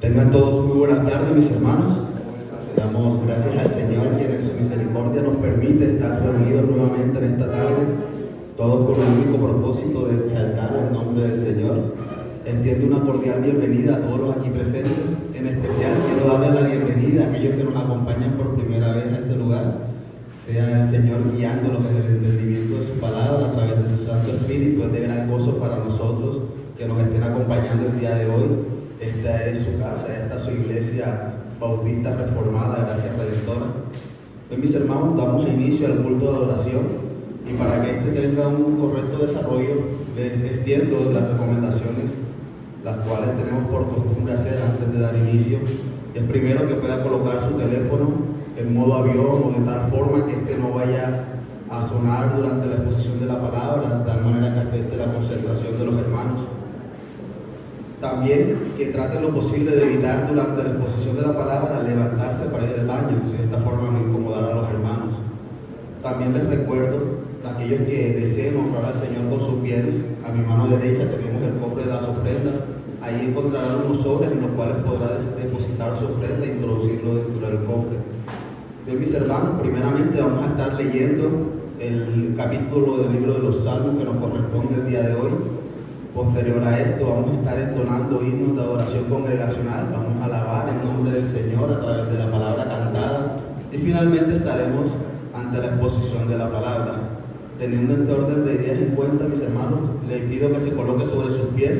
Tengan todos muy buenas tardes, mis hermanos. Damos gracias al Señor, quien en su misericordia nos permite estar reunidos nuevamente en esta tarde, todos con el único propósito de exaltar el nombre del Señor. Extiendo una cordial bienvenida a todos los aquí presentes. En especial quiero darle la bienvenida a aquellos que nos acompañan por primera vez a este lugar. Sea el Señor guiándolos en el entendimiento de su palabra a través de su Santo Espíritu. Es de gran gozo para nosotros que nos estén acompañando el día de hoy. Esta es su casa, esta es su iglesia bautista reformada, Gracia Redentora. Pues mis hermanos, damos inicio al culto de adoración y para que este tenga un correcto desarrollo les extiendo las recomendaciones las cuales tenemos por costumbre hacer antes de dar inicio. Es primero que pueda colocar su teléfono en modo avión o de tal forma que este no vaya a sonar durante la exposición de la palabra, de tal manera que afecte la concentración de los hermanos. También que trate lo posible de evitar durante la exposición de la palabra levantarse para ir al baño, de esta forma no incomodar a los hermanos. También les recuerdo a aquellos que deseen honrar al Señor con sus bienes, a mi mano derecha tenemos el cofre de las ofrendas. Ahí encontrarán unos sobres en los cuales podrá depositar su ofrenda e introducirlo dentro del cofre. Bien, mis hermanos, primeramente vamos a estar leyendo el capítulo del libro de los Salmos que nos corresponde el día de hoy. Posterior a esto vamos a estar entonando himnos de adoración congregacional, vamos a alabar el nombre del Señor a través de la palabra cantada y finalmente estaremos ante la exposición de la palabra. Teniendo este orden de ideas en cuenta, mis hermanos, les pido que se coloque sobre sus pies.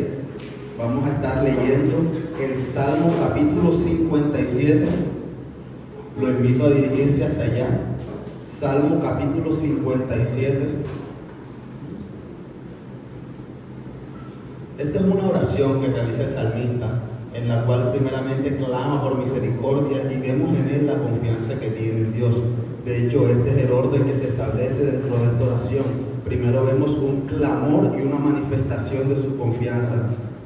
Vamos a estar leyendo el Salmo capítulo 57. Lo invito a dirigirse hasta allá. Salmo capítulo 57. Esta es una oración que realiza el salmista, en la cual primeramente clama por misericordia y vemos en él la confianza que tiene en Dios. De hecho, este es el orden que se establece dentro de esta oración. Primero vemos un clamor y una manifestación de su confianza.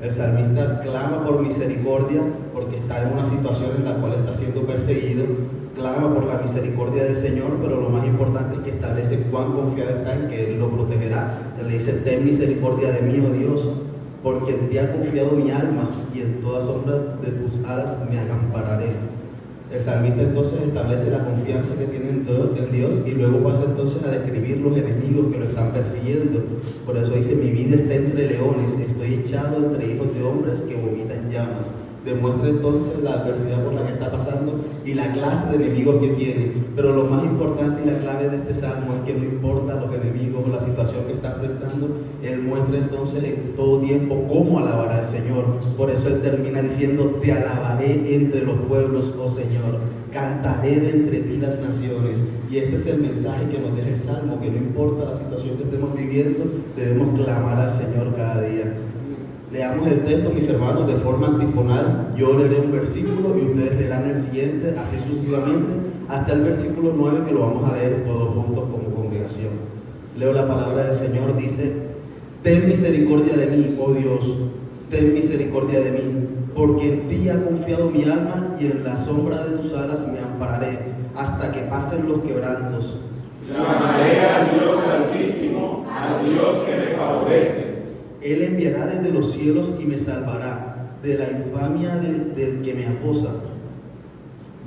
El salmista clama por misericordia porque está en una situación en la cual está siendo perseguido. Clama por la misericordia del Señor, pero lo más importante es que establece cuán confiado está en que Él lo protegerá. Él le dice: ten misericordia de mí, oh Dios, porque en ti ha confiado mi alma y en toda sombra de tus alas me acampararé. El salmista entonces establece la confianza que tiene en Dios y luego pasa entonces a describir los enemigos que lo están persiguiendo. Por eso dice: mi vida está entre leones, estoy echado entre hijos de hombres que vomitan llamas. Demuestra entonces la adversidad por la que está pasando y la clase de enemigos que tiene. Pero lo más importante y la clave de este salmo es que no importa los enemigos o la situación que está enfrentando, él muestra entonces en todo tiempo cómo alabará al Señor. Por eso él termina diciendo: te alabaré entre los pueblos, oh Señor, cantaré de entre ti las naciones. Y este es el mensaje que nos deja el salmo, que no importa la situación que estemos viviendo, debemos clamar al Señor cada día. Leamos el texto, mis hermanos, de forma antifonal. Yo leeré un versículo y ustedes leerán el siguiente, así sucesivamente, hasta el versículo 9, que lo vamos a leer todos juntos como congregación. Leo la palabra del Señor, dice: ten misericordia de mí, oh Dios, ten misericordia de mí, porque en ti ha confiado mi alma y en la sombra de tus alas me ampararé, hasta que pasen los quebrantos. Clamaré al Dios Altísimo, al Dios que me favorece. Él enviará desde los cielos y me salvará de la infamia del que me acosa.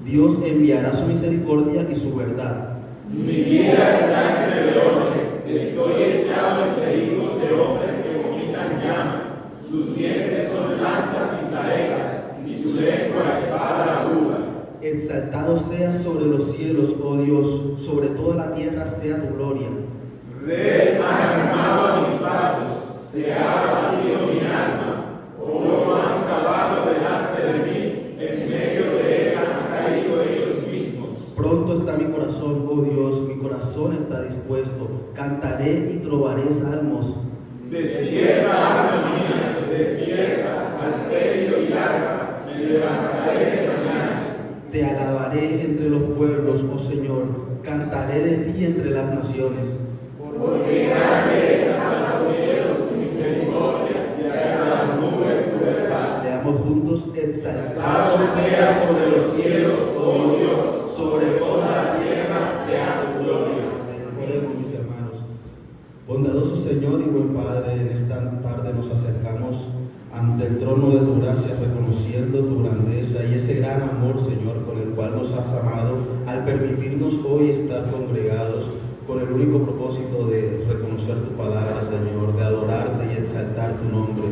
Dios enviará su misericordia y su verdad. Mi vida está entre leones, estoy echado entre hijos de hombres que vomitan llamas. Sus dientes son lanzas y saetas, y su lengua espada aguda. Exaltado sea sobre los cielos, oh Dios, sobre toda la tierra sea tu gloria. Red han armado a mis pasos. Se ha abatido mi alma, oro han cavado delante de mí, en medio de él han caído ellos mismos. Pronto está mi corazón, oh Dios, mi corazón está dispuesto, cantaré y trovaré salmos. Despierta, alma mía, despierta, salterio y arpa, me levantaré de mañana. Te alabaré entre los pueblos, oh Señor, cantaré de ti entre las naciones. Porque grande es hasta los cielos tu misericordia y hasta las nubes tu verdad. Leamos juntos: exaltado sea sobre los cielos, oh Dios, sobre toda la tierra sea tu gloria. Oremos, mis hermanos. Bondadoso Señor y buen Padre, en esta tarde nos acercamos ante el trono de tu gracia, reconociendo tu grandeza ese gran amor, Señor, con el cual nos has amado, al permitirnos hoy estar congregados con el único propósito de reconocer tu palabra, Señor, de adorarte y exaltar tu nombre.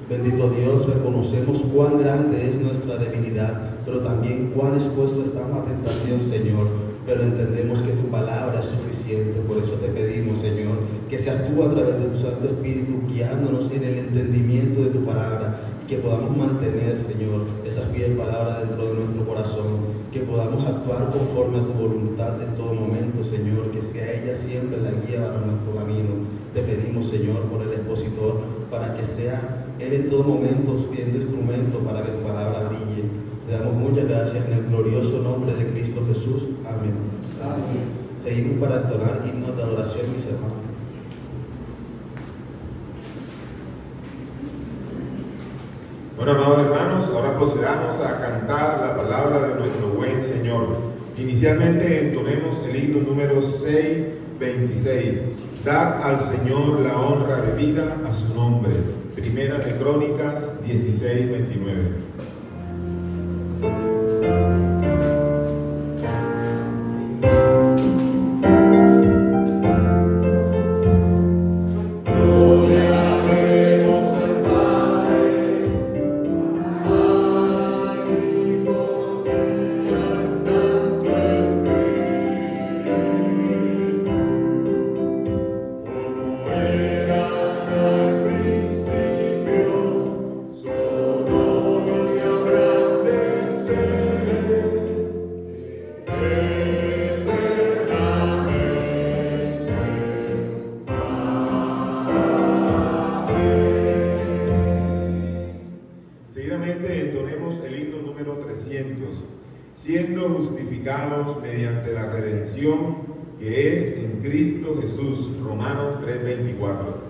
Bendito Dios, reconocemos cuán grande es nuestra debilidad, pero también cuán expuesto estamos a tentación, Señor. Pero entendemos que tu palabra es suficiente. Por eso te pedimos, Señor, que seas tú a través de tu Santo Espíritu guiándonos en el entendimiento de tu palabra, que podamos mantener, Señor, esa fiel palabra dentro de nuestro corazón, que podamos actuar conforme a tu voluntad en todo momento, Señor, que sea ella siempre la guía para nuestro camino. Te pedimos, Señor, por el expositor, para que sea él en todo momento siendo instrumento para que tu palabra brille. Te damos muchas gracias en el glorioso nombre de Cristo Jesús. Amén. Amén. Seguimos para entonar himnos de adoración, mis hermanos. Bueno, amados hermanos, ahora procedamos a cantar la palabra de nuestro buen Señor. Inicialmente entonemos el himno número 626. Dad al Señor la honra debida a su nombre. Primera de Crónicas 16:29. Siendo justificados mediante la redención que es en Cristo Jesús. Romanos 3:24.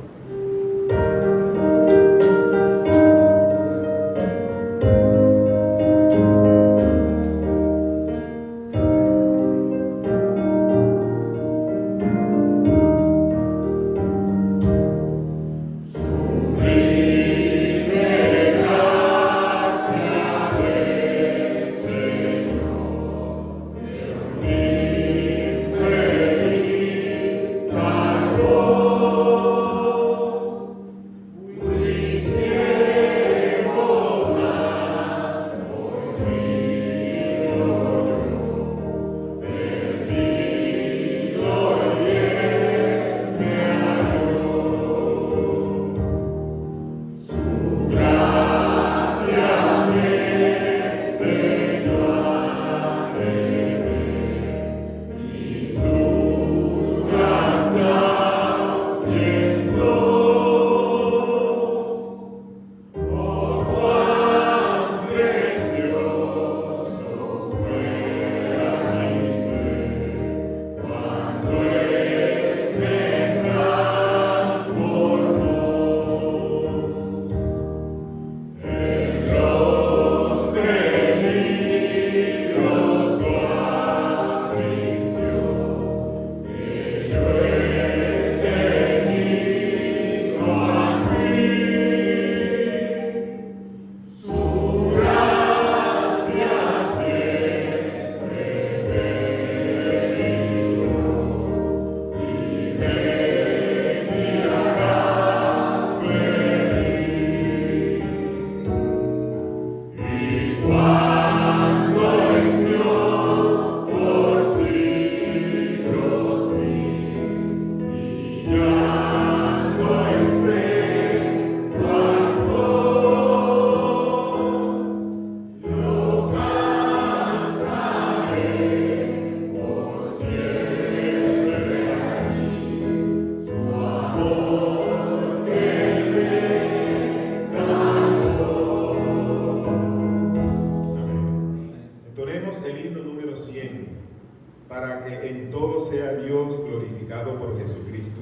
Para que en todo sea Dios glorificado por Jesucristo.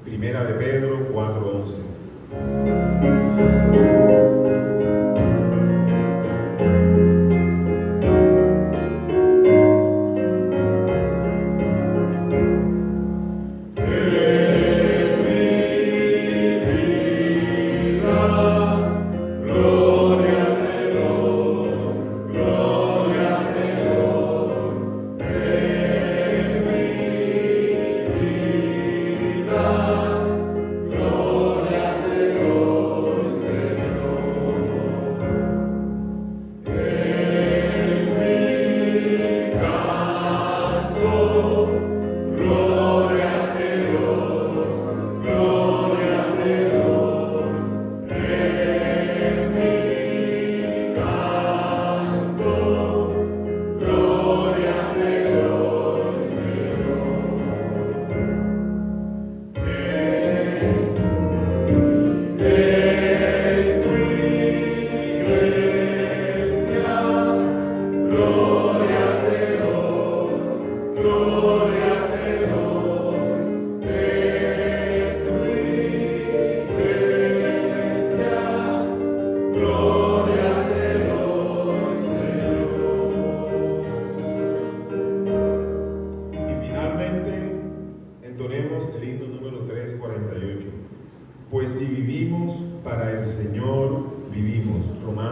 Primera de Pedro 4:11. Gloria a Dios, gloria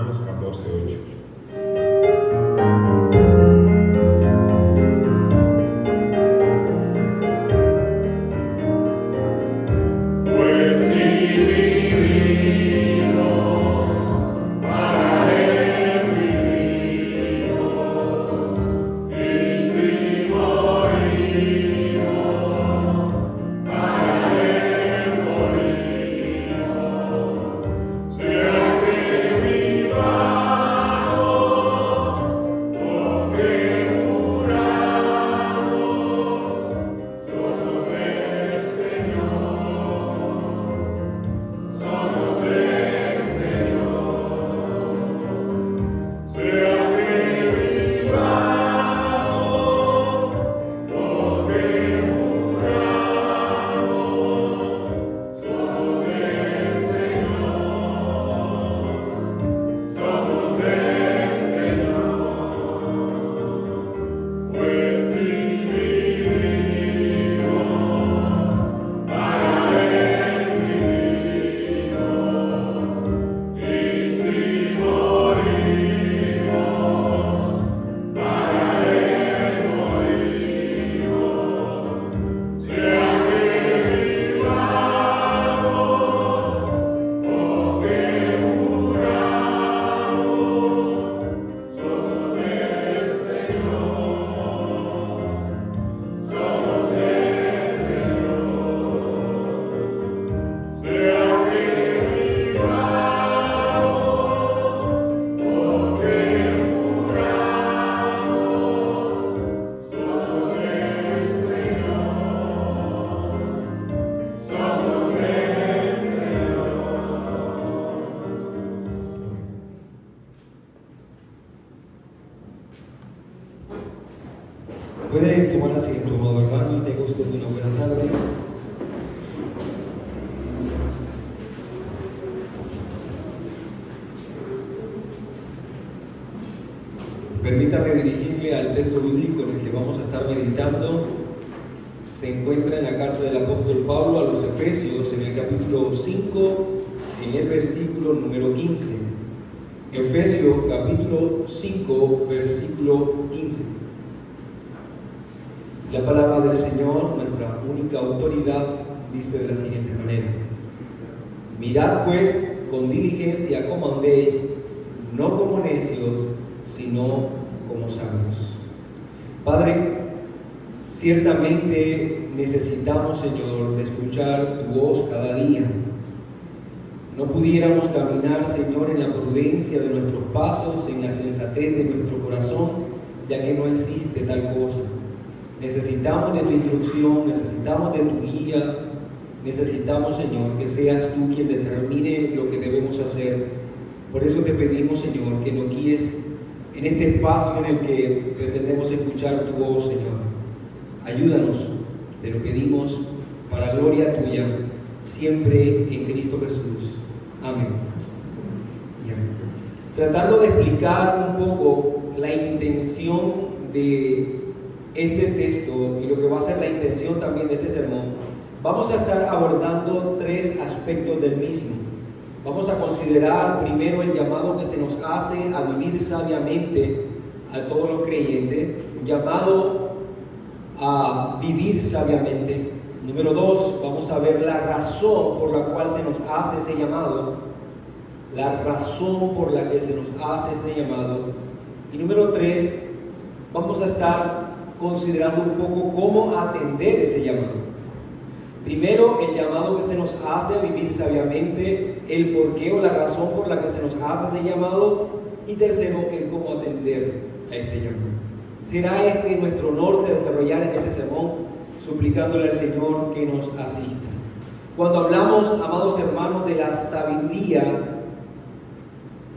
Romanos 14:8. Puede tomar asiento, amado hermano, tenga usted una buena tarde. Permítame dirigirle al texto bíblico en el que vamos a estar meditando. Se encuentra en la carta del apóstol Pablo a los Efesios, en el capítulo 5, en el versículo número 15. Efesios capítulo 5, versículo 15. La palabra del Señor, nuestra única autoridad, dice de la siguiente manera: mirad pues con diligencia cómo andéis, no como necios, sino como sabios. Padre, ciertamente necesitamos, Señor, de escuchar tu voz cada día. No pudiéramos caminar, Señor, en la prudencia de nuestros pasos, en la sensatez de nuestro corazón, ya que no existe tal cosa. Necesitamos de tu instrucción, necesitamos de tu guía, necesitamos, Señor, que seas tú quien determine lo que debemos hacer. Por eso te pedimos, Señor, que nos guíes en este espacio en el que pretendemos escuchar tu voz, Señor. Ayúdanos, te lo pedimos para gloria tuya, siempre en Cristo Jesús. Amén. Y amén. Tratando de explicar un poco la intención de este texto y lo que va a ser la intención también de este sermón, vamos a estar abordando tres aspectos del mismo. Vamos a considerar primero el llamado que se nos hace a vivir sabiamente a todos los creyentes, un llamado a vivir sabiamente. Número 2, vamos a ver la razón por la cual se nos hace ese llamado, la razón por la que se nos hace ese llamado. Y número 3, vamos a estar considerando un poco cómo atender ese llamado. Primero, el llamado que se nos hace a vivir sabiamente, el porqué o la razón por la que se nos hace ese llamado, y tercero, el cómo atender a este llamado. Será este nuestro norte desarrollar en este sermón, suplicándole al Señor que nos asista. Cuando hablamos, amados hermanos, de la sabiduría,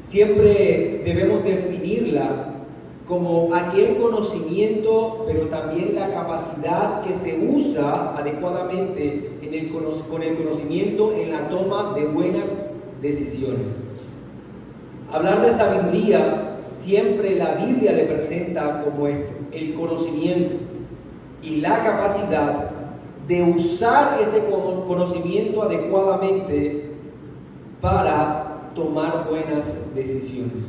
siempre debemos definirla como aquel conocimiento, pero también la capacidad que se usa adecuadamente con el conocimiento en la toma de buenas decisiones. Hablar de sabiduría, siempre la Biblia le presenta como esto: el conocimiento y la capacidad de usar ese conocimiento adecuadamente para tomar buenas decisiones.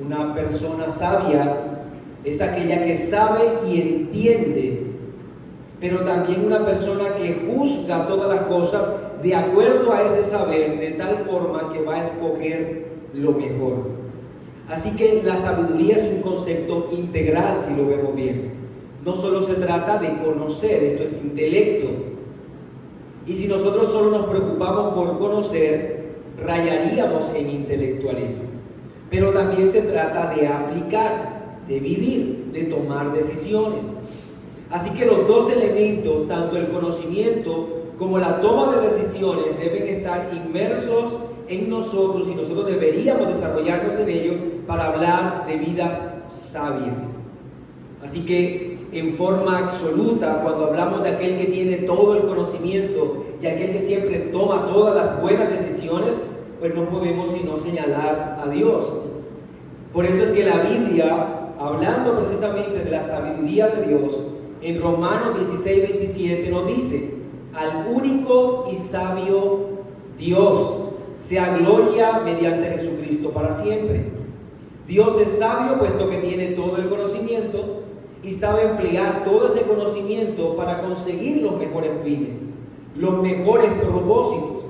Una persona sabia es aquella que sabe y entiende, pero también una persona que juzga todas las cosas de acuerdo a ese saber, de tal forma que va a escoger lo mejor. Así que la sabiduría es un concepto integral, si lo vemos bien. No solo se trata de conocer, esto es intelecto. Y si nosotros solo nos preocupamos por conocer, rayaríamos en intelectualismo. Pero también se trata de aplicar, de vivir, de tomar decisiones. Así que los dos elementos, tanto el conocimiento como la toma de decisiones, deben estar inmersos en nosotros y nosotros deberíamos desarrollarnos en ello para hablar de vidas sabias. Así que en forma absoluta, cuando hablamos de aquel que tiene todo el conocimiento y aquel que siempre toma todas las buenas decisiones, pues no podemos sino señalar a Dios. Por eso es que la Biblia, hablando precisamente de la sabiduría de Dios, en Romanos 16:27 nos dice: al único y sabio Dios sea gloria mediante Jesucristo para siempre. Dios es sabio puesto que tiene todo el conocimiento y sabe emplear todo ese conocimiento para conseguir los mejores fines, los mejores propósitos.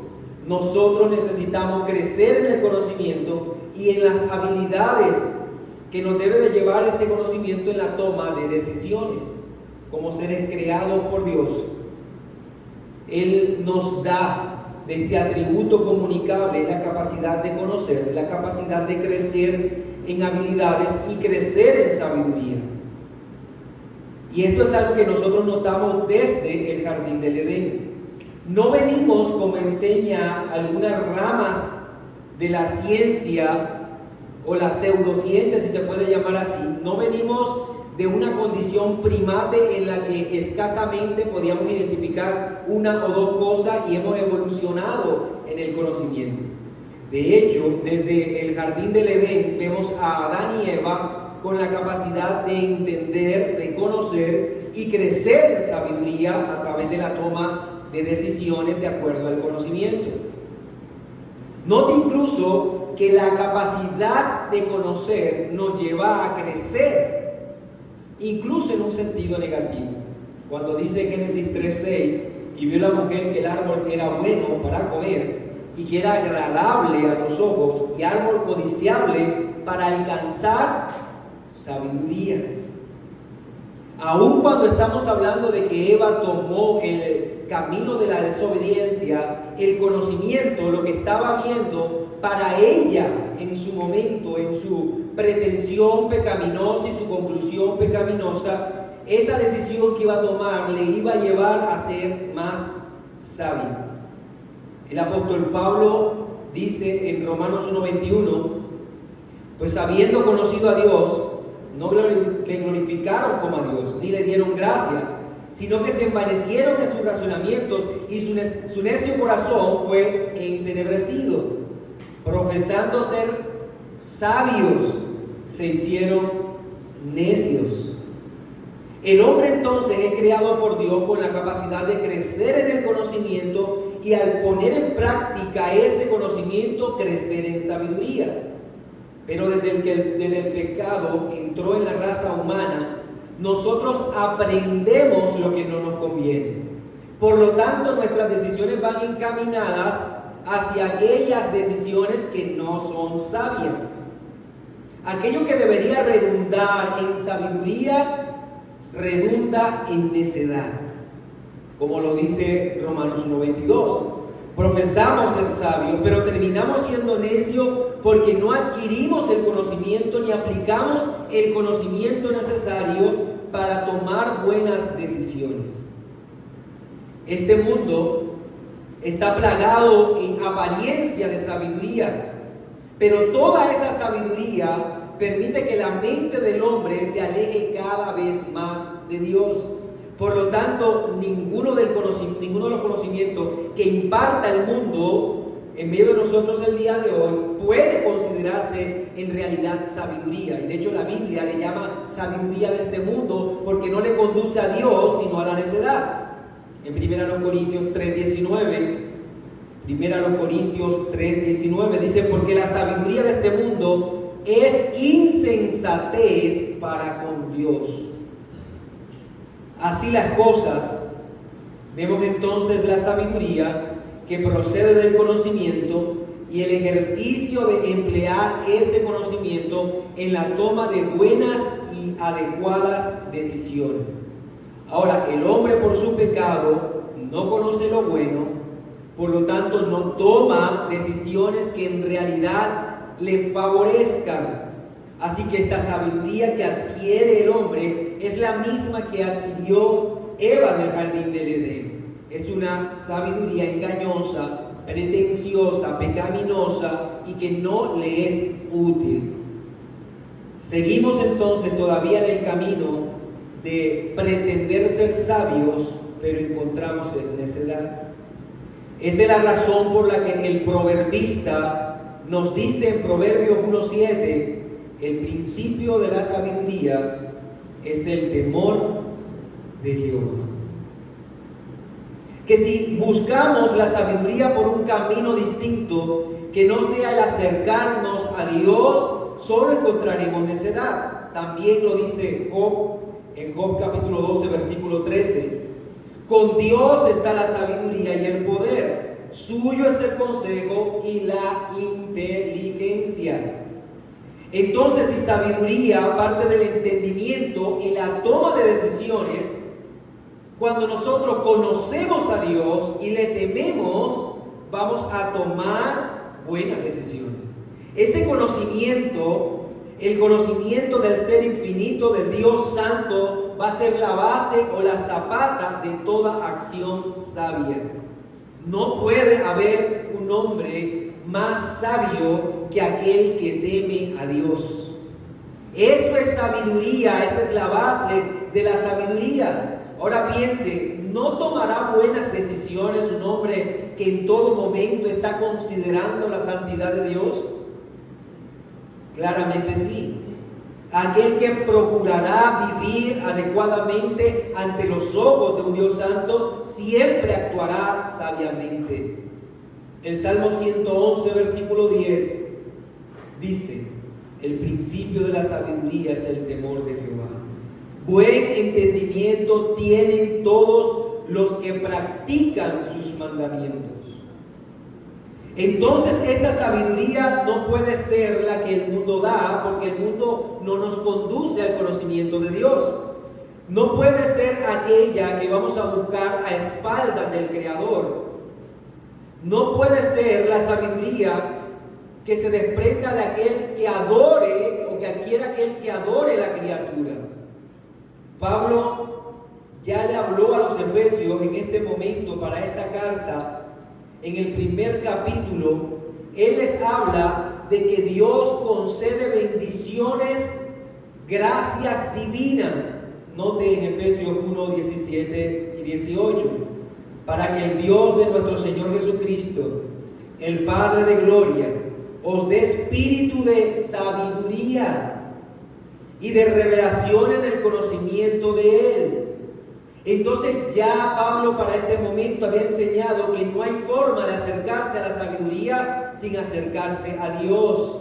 Nosotros necesitamos crecer en el conocimiento y en las habilidades que nos debe de llevar ese conocimiento en la toma de decisiones. Como seres creados por Dios, Él nos da de este atributo comunicable la capacidad de conocer, la capacidad de crecer en habilidades y crecer en sabiduría. Y esto es algo que nosotros notamos desde el Jardín del Edén. No venimos, como enseña algunas ramas de la ciencia o la pseudociencia, si se puede llamar así, no venimos de una condición primate en la que escasamente podíamos identificar una o dos cosas y hemos evolucionado en el conocimiento. De hecho, desde el Jardín del Edén vemos a Adán y Eva con la capacidad de entender, de conocer y crecer en sabiduría a través de la toma de decisiones de acuerdo al conocimiento. Note incluso que la capacidad de conocer nos lleva a crecer, incluso en un sentido negativo. Cuando dice Génesis 3:6, y vio la mujer que el árbol era bueno para comer y que era agradable a los ojos y árbol codiciable para alcanzar sabiduría. Aun cuando estamos hablando de que Eva tomó el camino de la desobediencia, el conocimiento, lo que estaba viendo para ella en su momento, en su pretensión pecaminosa y su conclusión pecaminosa, esa decisión que iba a tomar le iba a llevar a ser más sabia. El apóstol Pablo dice en Romanos 1:21, pues habiendo conocido a Dios, no le glorificaron como a Dios, ni le dieron gracia, sino que se envanecieron en sus razonamientos y su necio corazón fue entenebrecido. Profesando ser sabios, se hicieron necios. El hombre entonces es creado por Dios con la capacidad de crecer en el conocimiento y al poner en práctica ese conocimiento, crecer en sabiduría. Pero desde el pecado entró en la raza humana, nosotros aprendemos lo que no nos conviene. Por lo tanto, nuestras decisiones van encaminadas hacia aquellas decisiones que no son sabias. Aquello que debería redundar en sabiduría, redunda en necedad. Como lo dice Romanos 1:22. Profesamos ser sabios, pero terminamos siendo necios porque no adquirimos el conocimiento ni aplicamos el conocimiento necesario para tomar buenas decisiones. Este mundo está plagado en apariencia de sabiduría, pero toda esa sabiduría permite que la mente del hombre se aleje cada vez más de Dios. Por lo tanto, ninguno de los conocimientos que imparta el mundo en medio de nosotros el día de hoy puede considerarse en realidad sabiduría. Y de hecho la Biblia le llama sabiduría de este mundo porque no le conduce a Dios sino a la necedad. En 1 Corintios 3:19 1 Corintios 3:19 dice, porque la sabiduría de este mundo es insensatez para con Dios. Así las cosas, vemos entonces la sabiduría que procede del conocimiento y el ejercicio de emplear ese conocimiento en la toma de buenas y adecuadas decisiones. Ahora, el hombre por su pecado no conoce lo bueno, por lo tanto no toma decisiones que en realidad le favorezcan. Así que esta sabiduría que adquiere el hombre es la misma que adquirió Eva del jardín del Edén. Es una sabiduría engañosa, pretenciosa, pecaminosa y que no le es útil. Seguimos entonces todavía en el camino de pretender ser sabios, pero encontramos necedad. Esta es la razón por la que el proverbista nos dice en Proverbios 1:7, el principio de la sabiduría es el temor de Jehová. Que si buscamos la sabiduría por un camino distinto, que no sea el acercarnos a Dios, solo encontraremos necedad. También lo dice Job en Job capítulo 12, versículo 13. Con Dios está la sabiduría y el poder. Suyo es el consejo y la inteligencia. Entonces, si sabiduría parte del entendimiento y la toma de decisiones, cuando nosotros conocemos a Dios y le tememos, vamos a tomar buenas decisiones. Ese conocimiento, el conocimiento del ser infinito, del Dios santo, va a ser la base o la zapata de toda acción sabia. No puede haber un hombre más sabio que aquel que teme a Dios. Eso es sabiduría, esa es la base de la sabiduría. Ahora piense, ¿no tomará buenas decisiones un hombre que en todo momento está considerando la santidad de Dios? Claramente sí. Aquel que procurará vivir adecuadamente ante los ojos de un Dios santo, siempre actuará sabiamente. El Salmo 111, versículo 10, dice, el principio de la sabiduría es el temor de Jehová. Buen entendimiento tienen todos los que practican sus mandamientos. Entonces esta sabiduría no puede ser la que el mundo da, porque el mundo no nos conduce al conocimiento de Dios. No puede ser aquella que vamos a buscar a espaldas del Creador. No puede ser la sabiduría que se desprenda de aquel que adore o que adquiera aquel que adore la criatura. Pablo ya le habló a los efesios en este momento para esta carta. En el primer capítulo, él les habla de que Dios concede bendiciones, gracias divinas. Note en Efesios 1, 17 y 18. Para que el Dios de nuestro Señor Jesucristo, el Padre de gloria, os dé espíritu de sabiduría y de revelación en el conocimiento de Él. Entonces ya Pablo para este momento había enseñado que no hay forma de acercarse a la sabiduría sin acercarse a Dios.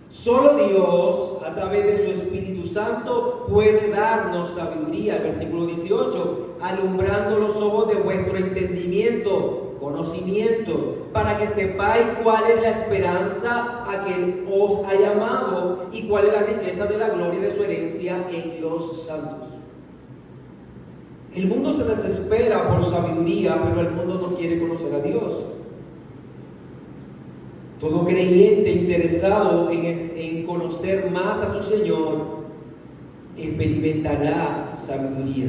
Solo Dios, a través de su Espíritu Santo, puede darnos sabiduría. El versículo 18, alumbrando los ojos de vuestro entendimiento, conocimiento, para que sepáis cuál es la esperanza a que os ha llamado y cuál es la riqueza de la gloria de su herencia en los santos. El mundo se desespera por sabiduría, pero el mundo no quiere conocer a Dios. Todo creyente interesado en conocer más a su Señor experimentará sabiduría.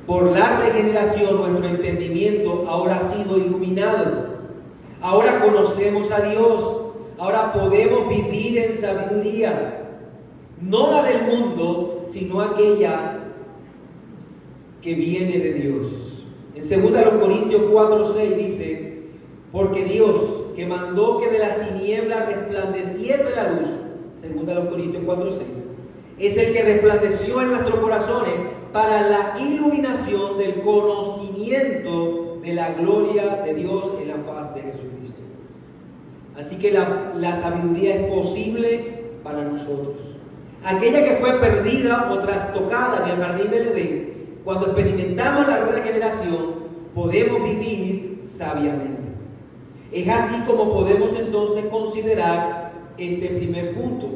Por la regeneración, nuestro entendimiento ahora ha sido iluminado. Ahora conocemos a Dios. Ahora podemos vivir en sabiduría. No la del mundo, sino aquella que viene de Dios. En 2 Corintios 4:6 dice, porque Dios, que mandó que de las tinieblas resplandeciese la luz, 2 Corintios 4:6, es el que resplandeció en nuestros corazones para la iluminación del conocimiento de de la gloria de Dios en la faz de Jesucristo. Así que la sabiduría es posible para nosotros. Aquella que fue perdida o trastocada en el jardín del Edén, cuando experimentamos la regeneración, podemos vivir sabiamente. Es así como podemos entonces considerar este primer punto,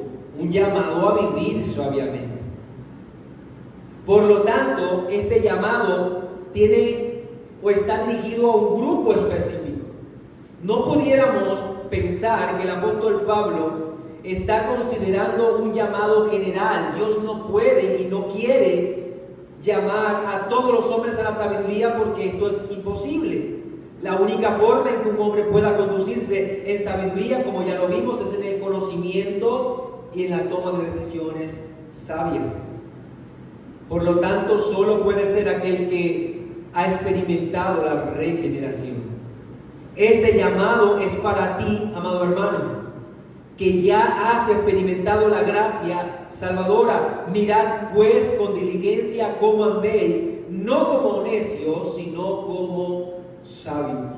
un llamado a vivir sabiamente. Por lo tanto, este llamado tiene o está dirigido a un grupo específico. No pudiéramos pensar que el apóstol Pablo está considerando un llamado general. Dios no puede y no quiere llamar a todos los hombres a la sabiduría porque esto es imposible. La única forma en que un hombre pueda conducirse en sabiduría, como ya lo vimos, es en el conocimiento y en la toma de decisiones sabias. Por lo tanto, solo puede ser aquel que ha experimentado la regeneración. Este llamado es para ti, amado hermano, que ya has experimentado la gracia salvadora. Mirad pues con diligencia cómo andéis, no como necios, sino como sabios.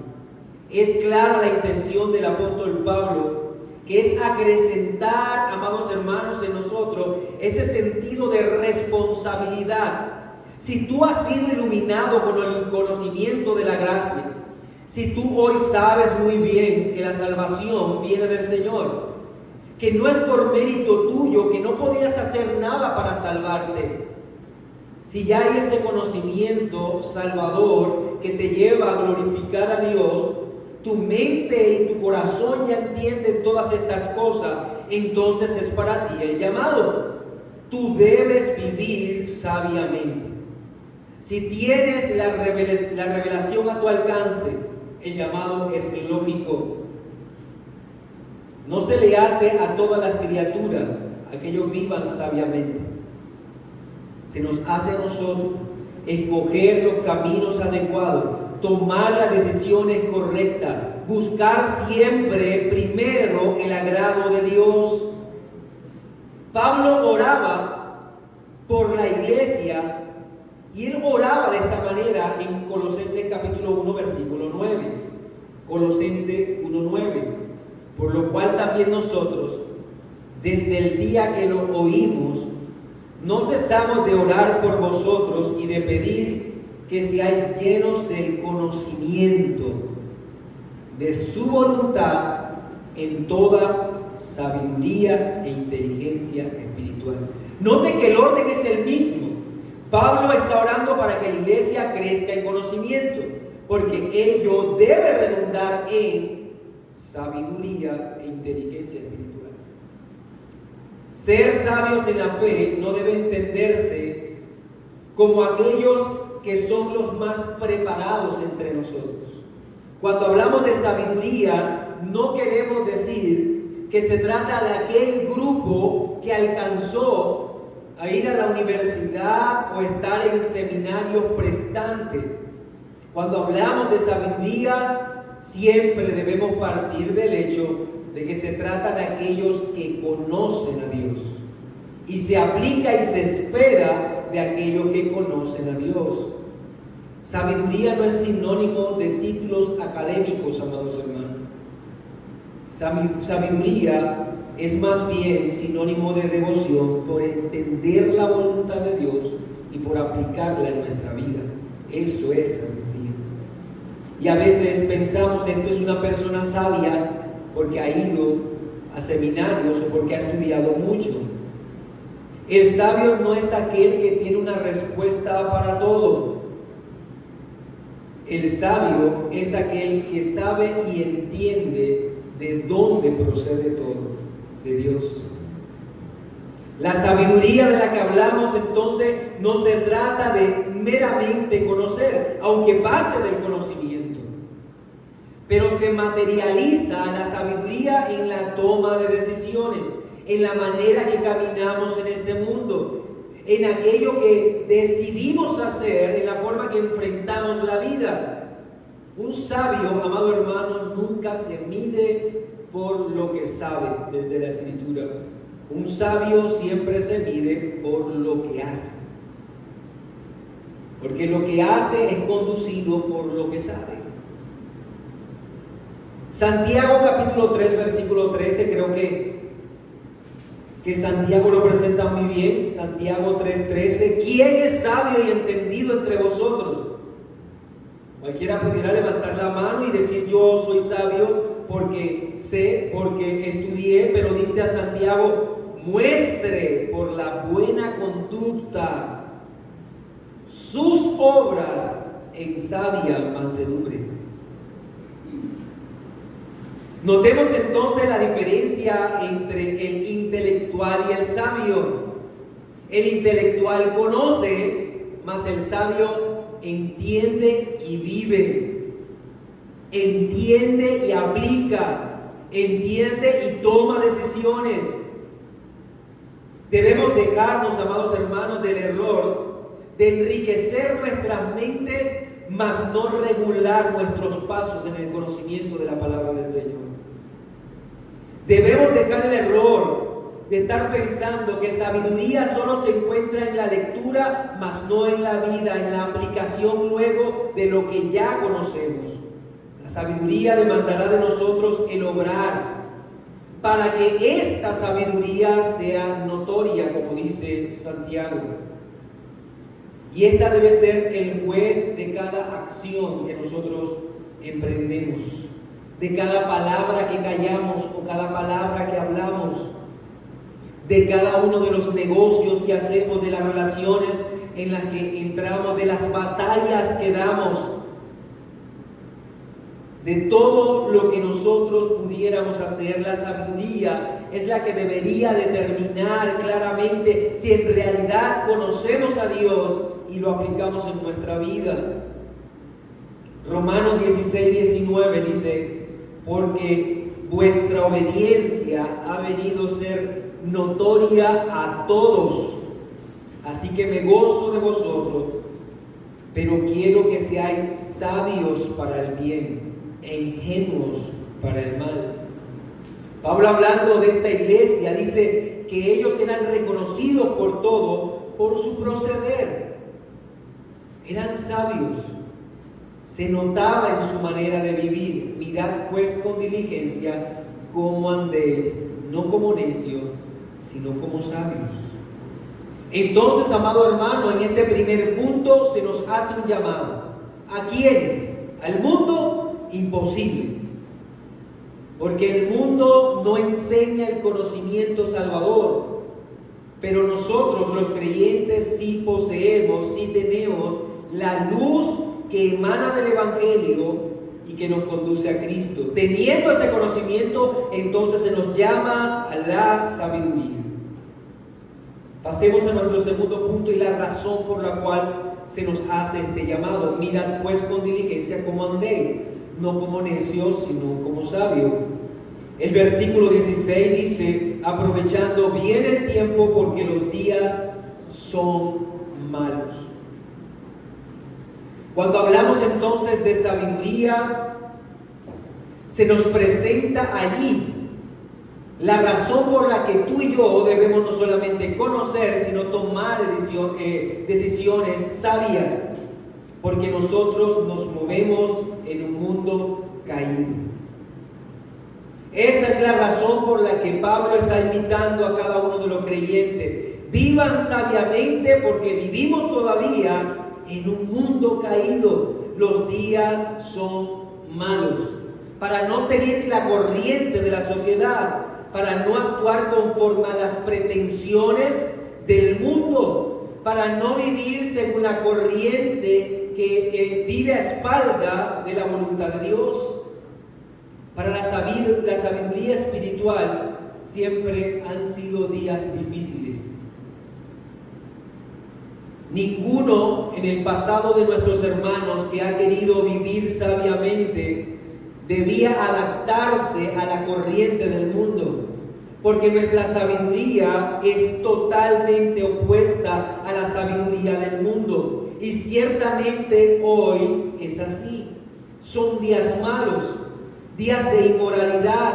Es clara la intención del apóstol Pablo, que es acrecentar, amados hermanos, en nosotros este sentido de responsabilidad. Si tú has sido iluminado con el conocimiento de la gracia, si tú hoy sabes muy bien que la salvación viene del Señor, que no es por mérito tuyo, que no podías hacer nada para salvarte, si ya hay ese conocimiento salvador que te lleva a glorificar a Dios, tu mente y tu corazón ya entienden todas estas cosas, entonces es para ti el llamado. Tú debes vivir sabiamente. Si tienes la revelación a tu alcance, el llamado es lógico. No se le hace a todas las criaturas a que ellos vivan sabiamente. Se nos hace a nosotros escoger los caminos adecuados, tomar las decisiones correctas, buscar siempre primero el agrado de Dios. Pablo oraba por la iglesia y él oraba de esta manera en Colosenses capítulo 1 versículo 9. Colosenses 1:9. Por lo cual también nosotros, desde el día que lo oímos, no cesamos de orar por vosotros y de pedir que seáis llenos del conocimiento de su voluntad en toda sabiduría e inteligencia espiritual. Note que el orden es el mismo. Pablo está orando para que la iglesia crezca en conocimiento, porque ello debe redundar en sabiduría e inteligencia espiritual. Ser sabios en la fe no debe entenderse como aquellos que son los más preparados entre nosotros. Cuando hablamos de sabiduría, no queremos decir que se trata de aquel grupo que alcanzó a ir a la universidad o estar en seminarios prestantes. Cuando hablamos de sabiduría, siempre debemos partir del hecho de que se trata de aquellos que conocen a Dios, y se aplica y se espera de aquellos que conocen a Dios. Sabiduría no es sinónimo de títulos académicos, amados hermanos. Sabiduría es más bien sinónimo de devoción por entender la voluntad de Dios y por aplicarla en nuestra vida. Eso es sabiduría. Y a veces pensamos, esto es una persona sabia porque ha ido a seminarios o porque ha estudiado mucho. El sabio no es aquel que tiene una respuesta para todo. El sabio es aquel que sabe y entiende de dónde procede todo, de Dios. La sabiduría de la que hablamos entonces no se trata de meramente conocer, aunque parte del conocimiento, pero se materializa la sabiduría en la toma de decisiones, en la manera que caminamos en este mundo, en aquello que decidimos hacer, en la forma que enfrentamos la vida. Un sabio, amado hermano, nunca se mide por lo que sabe desde la Escritura. Un sabio siempre se mide por lo que hace, porque lo que hace es conducido por lo que sabe. Santiago capítulo 3, versículo 13, creo que Santiago lo presenta muy bien. Santiago 3:13, ¿quién es sabio y entendido entre vosotros? Cualquiera pudiera levantar la mano y decir, yo soy sabio porque sé, porque estudié, pero dice a Santiago, muestre por la buena conducta sus obras en sabia mansedumbre. Notemos entonces la diferencia entre el intelectual y el sabio. El intelectual conoce, mas el sabio entiende y vive. Entiende y aplica. Entiende y toma decisiones. Debemos dejarnos, amados hermanos, del error de enriquecer nuestras mentes, mas no regular nuestros pasos en el conocimiento de la palabra del Señor. Debemos dejar el error de estar pensando que sabiduría solo se encuentra en la lectura, mas no en la vida, en la aplicación luego de lo que ya conocemos. La sabiduría demandará de nosotros el obrar para que esta sabiduría sea notoria, como dice Santiago. Y esta debe ser el juez de cada acción que nosotros emprendemos, de cada palabra que callamos o cada palabra que hablamos, de cada uno de los negocios que hacemos, de las relaciones en las que entramos, de las batallas que damos, de todo lo que nosotros pudiéramos hacer. La sabiduría es la que debería determinar claramente si en realidad conocemos a Dios y lo aplicamos en nuestra vida. Romanos 16:19 dice, porque vuestra obediencia ha venido a ser notoria a todos, así que me gozo de vosotros, pero quiero que seáis sabios para el bien e ingenuos para el mal. Pablo, hablando de esta iglesia, dice que ellos eran reconocidos por todo por su proceder. Eran sabios, se notaba en su manera de vivir. Mirad pues con diligencia cómo andéis, no como necios, sino como sabios. Entonces, amado hermano, en este primer punto se nos hace un llamado. ¿A quiénes? Al mundo. Imposible, porque el mundo no enseña el conocimiento salvador, pero nosotros los creyentes sí poseemos, sí tenemos la luz que emana del Evangelio y que nos conduce a Cristo. Teniendo ese conocimiento, entonces se nos llama a la sabiduría. Pasemos a nuestro segundo punto y la razón por la cual se nos hace este llamado. Mirad pues con diligencia cómo andéis, no como necios, sino como sabios. El versículo 16 dice, aprovechando bien el tiempo porque los días son malos. Cuando hablamos entonces de sabiduría, se nos presenta allí la razón por la que tú y yo debemos no solamente conocer, sino tomar decisiones sabias, porque nosotros nos movemos en un mundo caído. Esa es la razón por la que Pablo está invitando a cada uno de los creyentes. Vivan sabiamente porque vivimos todavía en un mundo caído. Los días son malos. Para no seguir la corriente de la sociedad, para no actuar conforme a las pretensiones del mundo, para no vivir según la corriente que vive a espalda de la voluntad de Dios. Para la sabiduría espiritual siempre han sido días difíciles. Ninguno en el pasado de nuestros hermanos que ha querido vivir sabiamente debía adaptarse a la corriente del mundo, porque nuestra sabiduría es totalmente opuesta a la sabiduría del mundo. Y ciertamente hoy es así. Son días malos, días de inmoralidad,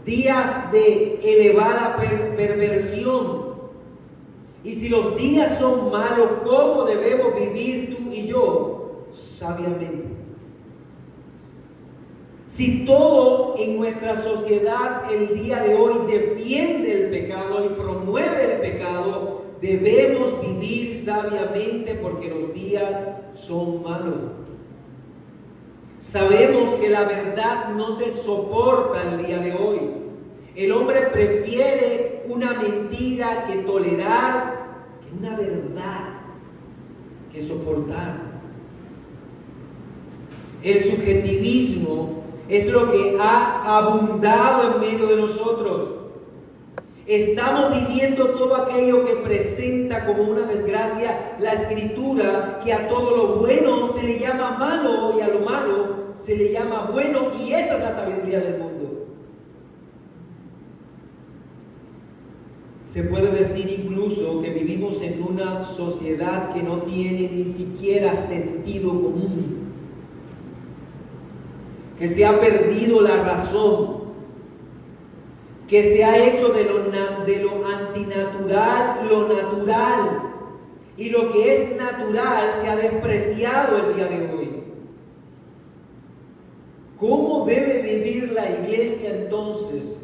días de elevada perversión. Y si los días son malos, ¿cómo debemos vivir tú y yo? Sabiamente. Si todo en nuestra sociedad el día de hoy defiende el pecado y promueve el pecado, debemos vivir sabiamente porque los días son malos. Sabemos que la verdad no se soporta el día de hoy. El hombre prefiere una mentira que tolerar, que una verdad que soportar. El subjetivismo es lo que ha abundado en medio de nosotros. Estamos viviendo todo aquello que presenta como una desgracia la Escritura, que a todo lo bueno se le llama malo y a lo malo se le llama bueno, y esa es la sabiduría del mundo. Se puede decir incluso que vivimos en una sociedad que no tiene ni siquiera sentido común, que se ha perdido la razón, que se ha hecho de lo antinatural lo natural, y lo que es natural se ha despreciado el día de hoy. ¿Cómo debe vivir la iglesia entonces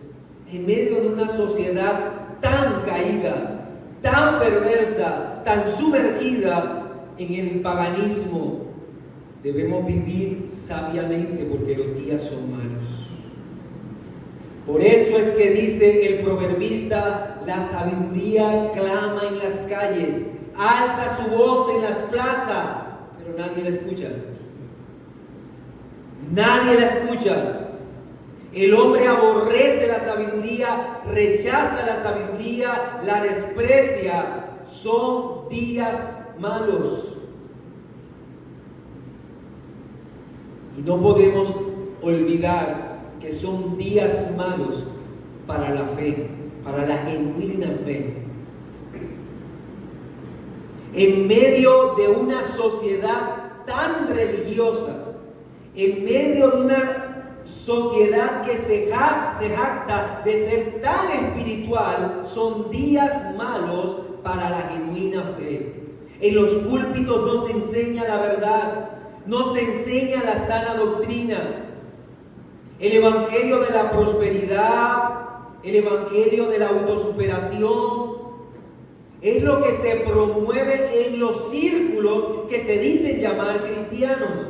en medio de una sociedad tan caída, tan perversa, tan sumergida en el paganismo? Debemos vivir sabiamente porque los días son malos. Por eso es que dice el proverbista: la sabiduría clama en las calles, alza su voz en las plazas, pero nadie la escucha. Nadie la escucha. El hombre aborrece la sabiduría, rechaza la sabiduría, la desprecia. Son días malos. Y no podemos olvidar que son días malos para la fe, para la genuina fe. En medio de una sociedad tan religiosa, en medio de una sociedad que se jacta de ser tan espiritual, son días malos para la genuina fe. En los púlpitos no se enseña la verdad, no se enseña la sana doctrina. El evangelio de la prosperidad, el evangelio de la autosuperación, es lo que se promueve en los círculos que se dicen llamar cristianos.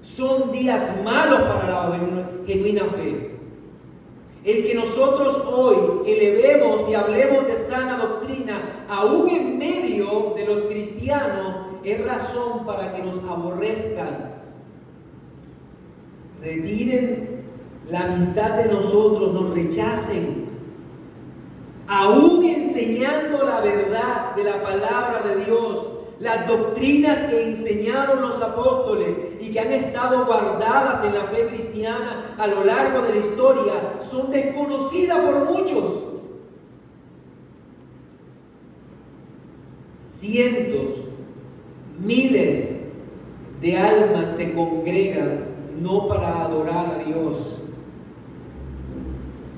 Son días malos para la genuina fe. El que nosotros hoy elevemos y hablemos de sana doctrina, aún en medio de los cristianos, es razón para que nos aborrezcan, retiren la amistad de nosotros, nos rechacen, aún enseñando la verdad de la palabra de Dios. Las doctrinas que enseñaron los apóstoles y que han estado guardadas en la fe cristiana a lo largo de la historia son desconocidas por muchos. Cientos, miles de almas se congregan no para adorar a Dios,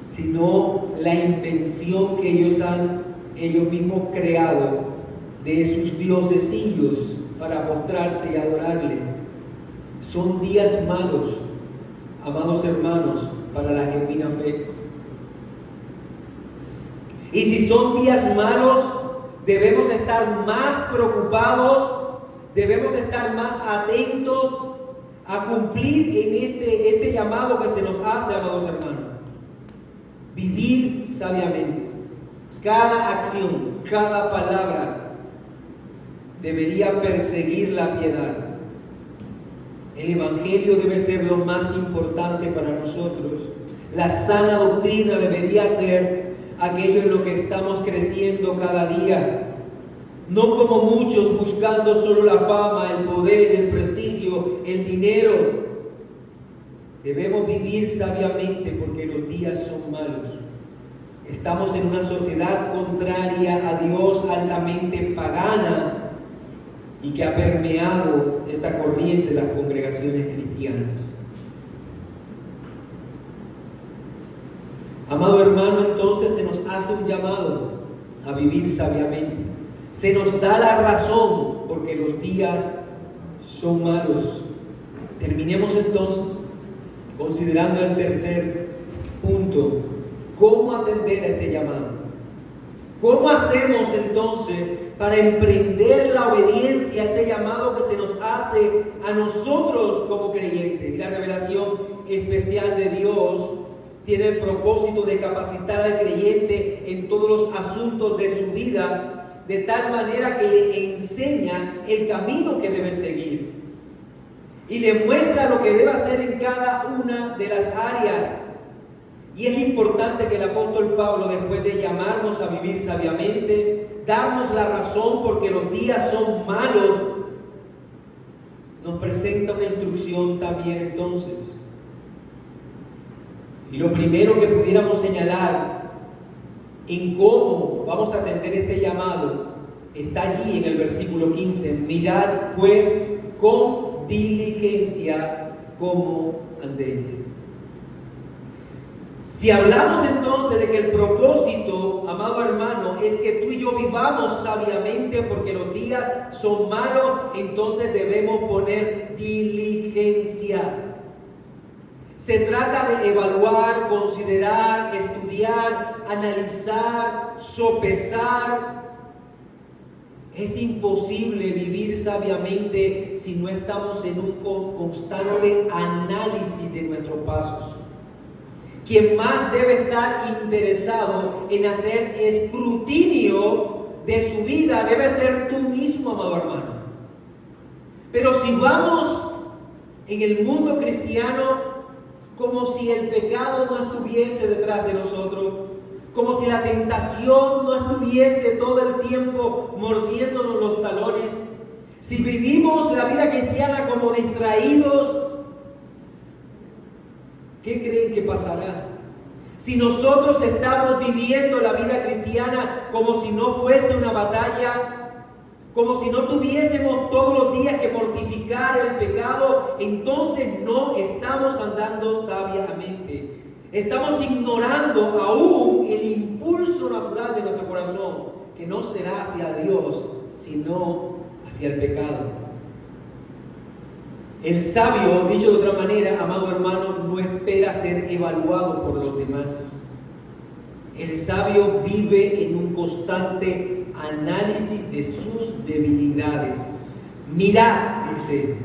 sino la invención que ellos mismos creado de sus diosesillos para postrarse y adorarle. Son días malos, amados hermanos, para la genuina fe. Y si son días malos, debemos estar más preocupados, debemos estar más atentos a cumplir en este llamado que se nos hace, amados hermanos. Vivir sabiamente. Cada acción, cada palabra debería perseguir la piedad. El evangelio debe ser lo más importante para nosotros. La sana doctrina debería ser aquello en lo que estamos creciendo cada día. No como muchos buscando solo la fama, el poder, el prestigio, el dinero. Debemos vivir sabiamente porque los días son malos. Estamos en una sociedad contraria a Dios, altamente pagana, y que ha permeado esta corriente de las congregaciones cristianas. Amado hermano, entonces se nos hace un llamado a vivir sabiamente. Se nos da la razón porque los días son malos. Terminemos entonces considerando el tercer punto, ¿cómo atender a este llamado? ¿Cómo hacemos entonces para emprender la obediencia a este llamado que se nos hace a nosotros como creyentes? Y la revelación especial de Dios tiene el propósito de capacitar al creyente en todos los asuntos de su vida, de tal manera que le enseña el camino que debe seguir y le muestra lo que debe hacer en cada una de las áreas. Y es importante que el apóstol Pablo, después de llamarnos a vivir sabiamente, darnos la razón porque los días son malos, nos presenta una instrucción también entonces. Y lo primero que pudiéramos señalar en cómo vamos a atender este llamado está allí en el versículo 15. Mirad pues con diligencia cómo andéis. Si hablamos entonces de que el propósito, amado hermano, es que tú y yo vivamos sabiamente porque los días son malos, entonces debemos poner diligencia. Se trata de evaluar, considerar, estudiar, analizar, sopesar. Es imposible vivir sabiamente si no estamos en un constante análisis de nuestros pasos. Quien más debe estar interesado en hacer escrutinio de su vida debe ser tú mismo, amado hermano. Pero si vamos en el mundo cristiano como si el pecado no estuviese detrás de nosotros, como si la tentación no estuviese todo el tiempo mordiéndonos los talones, si vivimos la vida cristiana como distraídos, ¿qué creen que pasará? Si nosotros estamos viviendo la vida cristiana como si no fuese una batalla, como si no tuviésemos todos los días que mortificar el pecado, entonces no estamos andando sabiamente. Estamos ignorando aún el impulso natural de nuestro corazón, que no será hacia Dios, sino hacia el pecado. El sabio, dicho de otra manera, amado hermano, no espera ser evaluado por los demás. El sabio vive en un constante análisis de sus debilidades. Mirad, dice,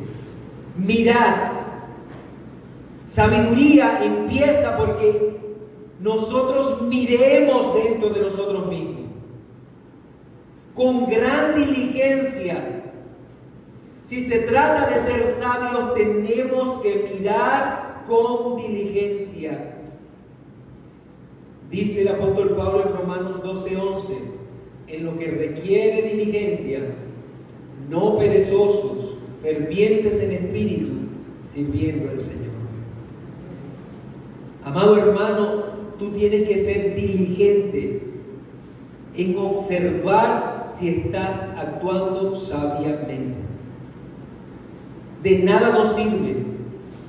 mirad. Sabiduría empieza porque nosotros miremos dentro de nosotros mismos. Con gran diligencia. Si se trata de ser sabios, tenemos que mirar con diligencia. Dice el apóstol Pablo en Romanos 12:11, en lo que requiere diligencia, no perezosos, fervientes en espíritu, sirviendo al Señor. Amado hermano, tú tienes que ser diligente en observar si estás actuando sabiamente. De nada nos sirve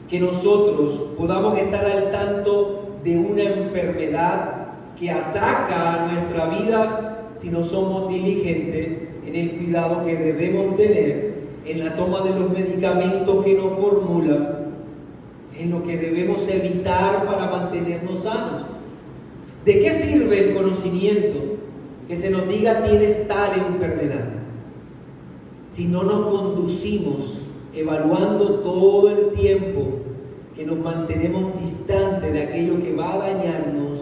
que nosotros podamos estar al tanto de una enfermedad que ataca a nuestra vida si no somos diligentes en el cuidado que debemos tener en la toma de los medicamentos que nos formulan, en lo que debemos evitar para mantenernos sanos. ¿De qué sirve el conocimiento que se nos diga tienes tal enfermedad si no nos conducimos evaluando todo el tiempo que nos mantenemos distantes de aquello que va a dañarnos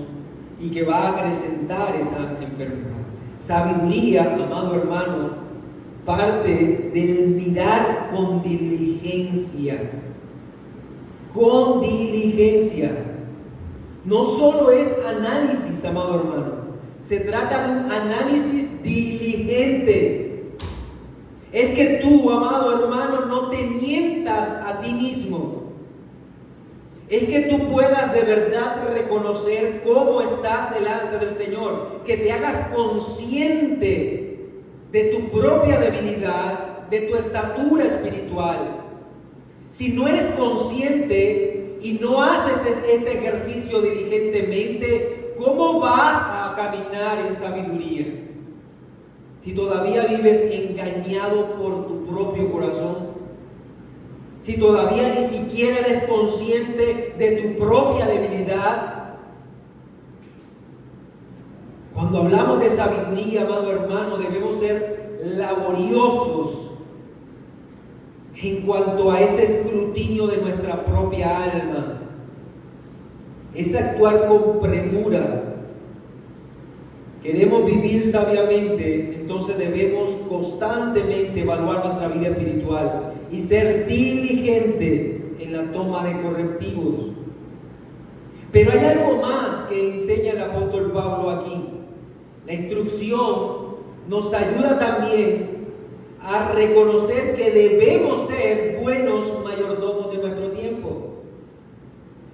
y que va a acrecentar esa enfermedad? Sabiduría, amado hermano, parte del mirar con diligencia. Con diligencia. No solo es análisis, amado hermano, se trata de un análisis diligente. Es que tú, amado hermano, no te mientas a ti mismo. Es que tú puedas de verdad reconocer cómo estás delante del Señor, que te hagas consciente de tu propia debilidad, de tu estatura espiritual. Si no eres consciente y no haces este ejercicio diligentemente, ¿cómo vas a caminar en sabiduría? Si todavía vives engañado por tu propio corazón. si todavía ni siquiera eres consciente de tu propia debilidad. Cuando hablamos de sabiduría, amado hermano, debemos ser laboriosos en cuanto a ese escrutinio de nuestra propia alma. Es actuar con premura. Queremos vivir sabiamente, entonces debemos constantemente evaluar nuestra vida espiritual y ser diligente en la toma de correctivos. Pero hay algo más que enseña el apóstol Pablo aquí. La instrucción nos ayuda también a reconocer que debemos ser buenos mayordomos de nuestro tiempo.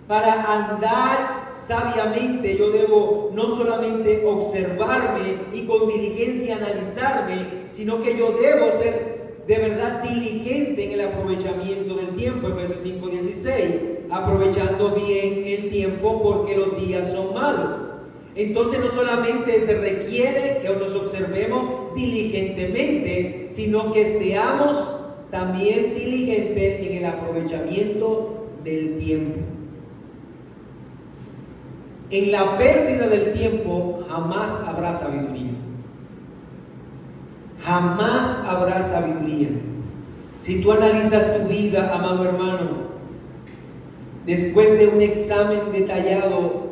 Para andar sabiamente, yo debo no solamente observarme y con diligencia analizarme, sino que yo debo ser de verdad diligente en el aprovechamiento del tiempo. Efesios 5:16, aprovechando bien el tiempo porque los días son malos. Entonces no solamente se requiere que nos observemos diligentemente, sino que seamos también diligentes en el aprovechamiento del tiempo. En la pérdida del tiempo jamás habrá sabiduría. Jamás habrá sabiduría. Si tú analizas tu vida, amado hermano, después de un examen detallado,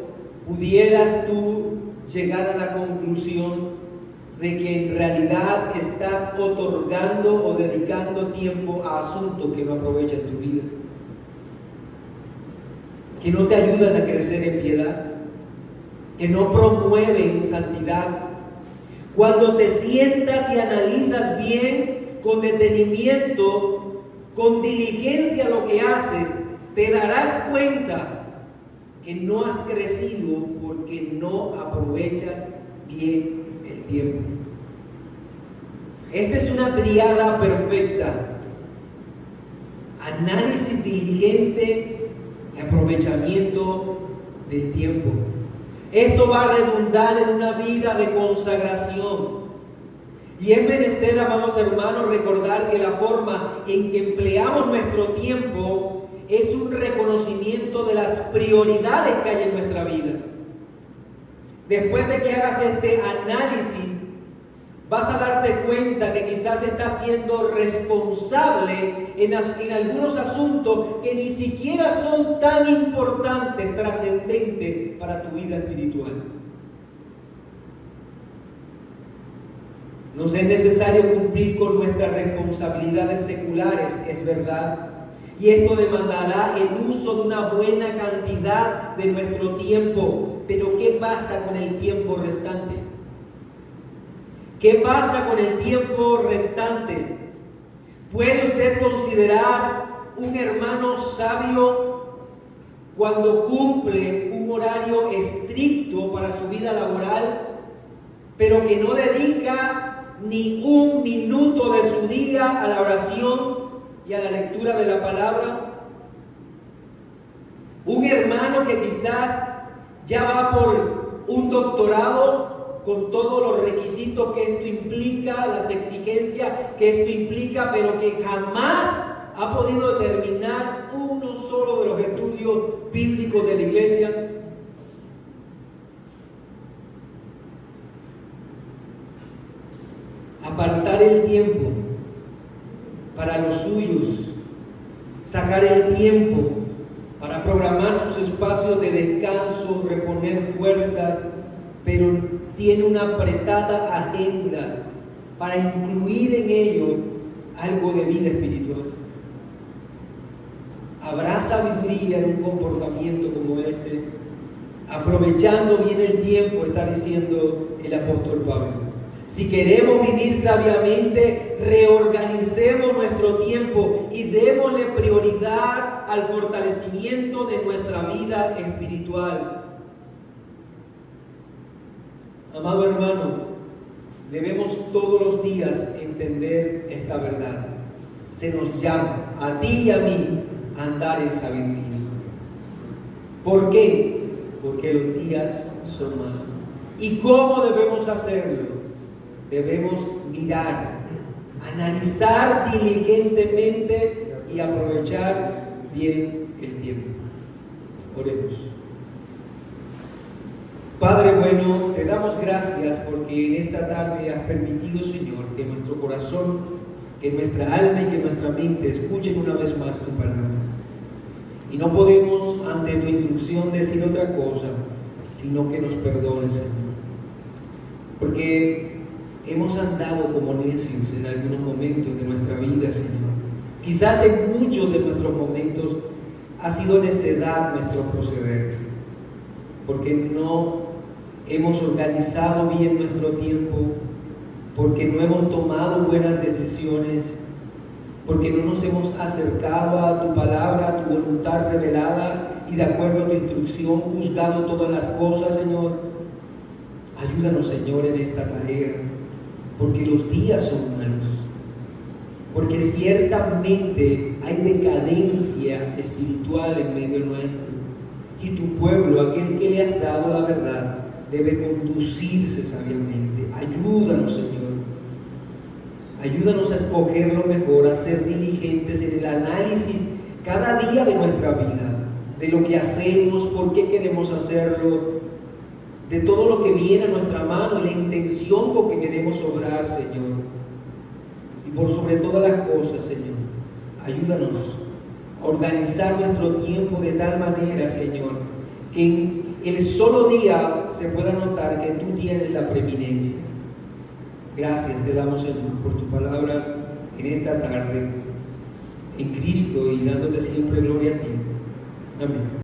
pudieras tú llegar a la conclusión de que en realidad estás otorgando o dedicando tiempo a asuntos que no aprovechan tu vida, que no te ayudan a crecer en piedad, que no promueven santidad. Cuando te sientas y analizas bien, con detenimiento, con diligencia lo que haces, te darás cuenta que no has crecido porque no aprovechas bien el tiempo. Esta es una triada perfecta: análisis diligente y aprovechamiento del tiempo. Esto va a redundar en una vida de consagración. Y es menester, amados hermanos, recordar que la forma en que empleamos nuestro tiempo es un reconocimiento de las prioridades que hay en nuestra vida. Después de que hagas este análisis, vas a darte cuenta que quizás estás siendo responsable en algunos asuntos que ni siquiera son tan importantes, trascendentes para tu vida espiritual. Nos es necesario cumplir con nuestras responsabilidades seculares, es verdad. Y esto demandará el uso de una buena cantidad de nuestro tiempo. Pero ¿qué pasa con el tiempo restante? ¿Qué pasa con el tiempo restante? ¿Puede usted considerar un hermano sabio cuando cumple un horario estricto para su vida laboral, pero que no dedica ni un minuto de su día a la oración y a la lectura de la palabra? Un hermano que quizás ya va por un doctorado con todos los requisitos que esto implica, las exigencias que esto implica, pero que jamás ha podido terminar uno solo de los estudios bíblicos de la iglesia. Apartar el tiempo para los suyos, sacar el tiempo para programar sus espacios de descanso, reponer fuerzas, pero tiene una apretada agenda para incluir en ello algo de vida espiritual. ¿Habrá sabiduría en un comportamiento como este? Aprovechando bien el tiempo, está diciendo el apóstol Pablo. Si queremos vivir sabiamente, reorganicemos nuestro tiempo y démosle prioridad al fortalecimiento de nuestra vida espiritual. Amado hermano, debemos todos los días entender esta verdad. Se nos llama a ti y a mí a andar en sabiduría. ¿Por qué? Porque los días son malos. ¿Y cómo debemos hacerlo? Debemos mirar, analizar diligentemente y aprovechar bien el tiempo. Oremos. Padre bueno, te damos gracias porque en esta tarde has permitido, Señor, que nuestro corazón, que nuestra alma y que nuestra mente escuchen una vez más tu palabra. Y no podemos ante tu instrucción decir otra cosa, sino que nos perdones, Señor. Porque hemos andado como necios en algunos momentos de nuestra vida, Señor. Quizás en muchos de nuestros momentos ha sido necedad nuestro proceder, porque no hemos organizado bien nuestro tiempo, porque no hemos tomado buenas decisiones, porque no nos hemos acercado a tu palabra, a tu voluntad revelada y de acuerdo a tu instrucción juzgado todas las cosas, Señor. Ayúdanos, Señor, en esta tarea, porque los días son malos, porque ciertamente hay decadencia espiritual en medio nuestro, y tu pueblo, aquel que le has dado la verdad, debe conducirse sabiamente. Ayúdanos, Señor. Ayúdanos a escoger lo mejor, a ser diligentes en el análisis cada día de nuestra vida, de lo que hacemos, por qué queremos hacerlo, de todo lo que viene a nuestra mano y la intención con que queremos obrar, Señor. Y por sobre todas las cosas, Señor, ayúdanos a organizar nuestro tiempo de tal manera, Señor, que en el solo día se pueda notar que tú tienes la preeminencia. Gracias te damos, Señor, por tu palabra en esta tarde, en Cristo, y dándote siempre gloria a ti. Amén.